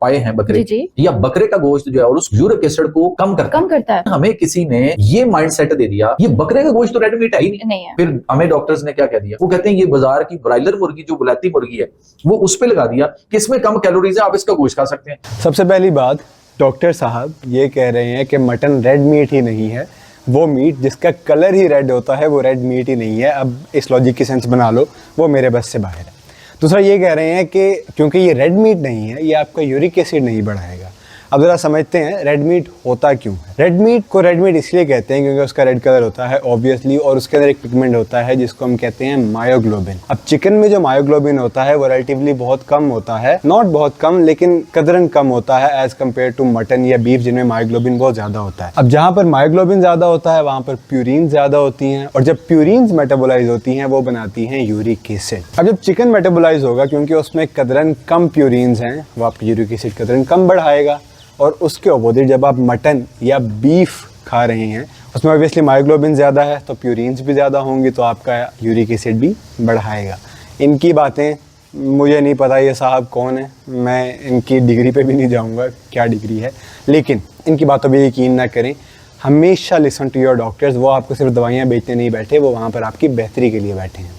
पाए हैं बकरे जी। या बकरे का गोश्त जो है और उस यूरिक एसिड को कम करता है। हमें किसी ने ये माइंड सेट दे दिया ये बकरे का गोश्त तो रेड मीट है ही नहीं है। फिर हमें डॉक्टर्स ने क्या कह दिया, वो कहते हैं ये बाजार की ब्रायलर मुर्गी जो बुलाती मुर्गी है वो उस पे लगा दिया कि इसमें कम कैलोरीज है, आप इसका गोश्त खा सकते हैं। सबसे पहली बात, डॉक्टर साहब ये कह रहे हैं कि मटन रेड मीट ही नहीं है, वो मीट जिसका कलर ही रेड होता है वो रेड मीट ही नहीं है। अब इस लॉजिक की सेंस बना लो, वो मेरे बस से बाहर है। दूसरा ये कह रहे हैं कि क्योंकि ये रेड मीट नहीं है ये आपका यूरिक एसिड नहीं बढ़ाएगा। अब ज़रा समझते हैं रेड मीट होता क्यों है। रेड मीट को रेड मीट इसलिए कहते हैं क्योंकि उसका रेड कलर होता है ऑब्वियसली, और उसके अंदर एक पिगमेंट होता है जिसको हम कहते हैं मायोग्लोबिन। अब चिकन में जो मायोग्लोबिन होता है वो रिलेटिवली बहुत कम होता है, नॉट बहुत कम लेकिन कदरन कम होता है एज कम्पेयर टू मटन या बीफ जिनमें मायोग्लोबिन बहुत ज़्यादा होता है। अब जहाँ पर मायोग्लोबिन ज़्यादा होता है वहाँ पर प्यूरिन ज़्यादा होती हैं, और जब प्यूरिन्स मेटाबोलाइज होती हैं वो बनाती हैं यूरिक एसिड। अब जब चिकन मेटाबोलाइज होगा क्योंकि उसमें कदरन कम प्यूरिन्स हैं, वो आपकी यूरिक एसिड कदरन कम बढ़ाएगा। और उसके अपोजिट जब आप मटन या बीफ खा रहे हैं उसमें ऑब्वियसली मायोग्लोबिन ज़्यादा है तो प्यूरिन्स भी ज़्यादा होंगी, तो आपका यूरिक एसिड भी बढ़ाएगा। इनकी बातें मुझे नहीं पता ये साहब कौन है, मैं इनकी डिग्री पे भी नहीं जाऊंगा क्या डिग्री है, लेकिन इनकी बातों पर यकीन ना करें। हमेशा लिसन टू योर डॉक्टर्स, वो आपको सिर्फ दवाइयाँ बेचने नहीं बैठे, वो वहाँ पर आपकी बेहतरी के लिए बैठे हैं।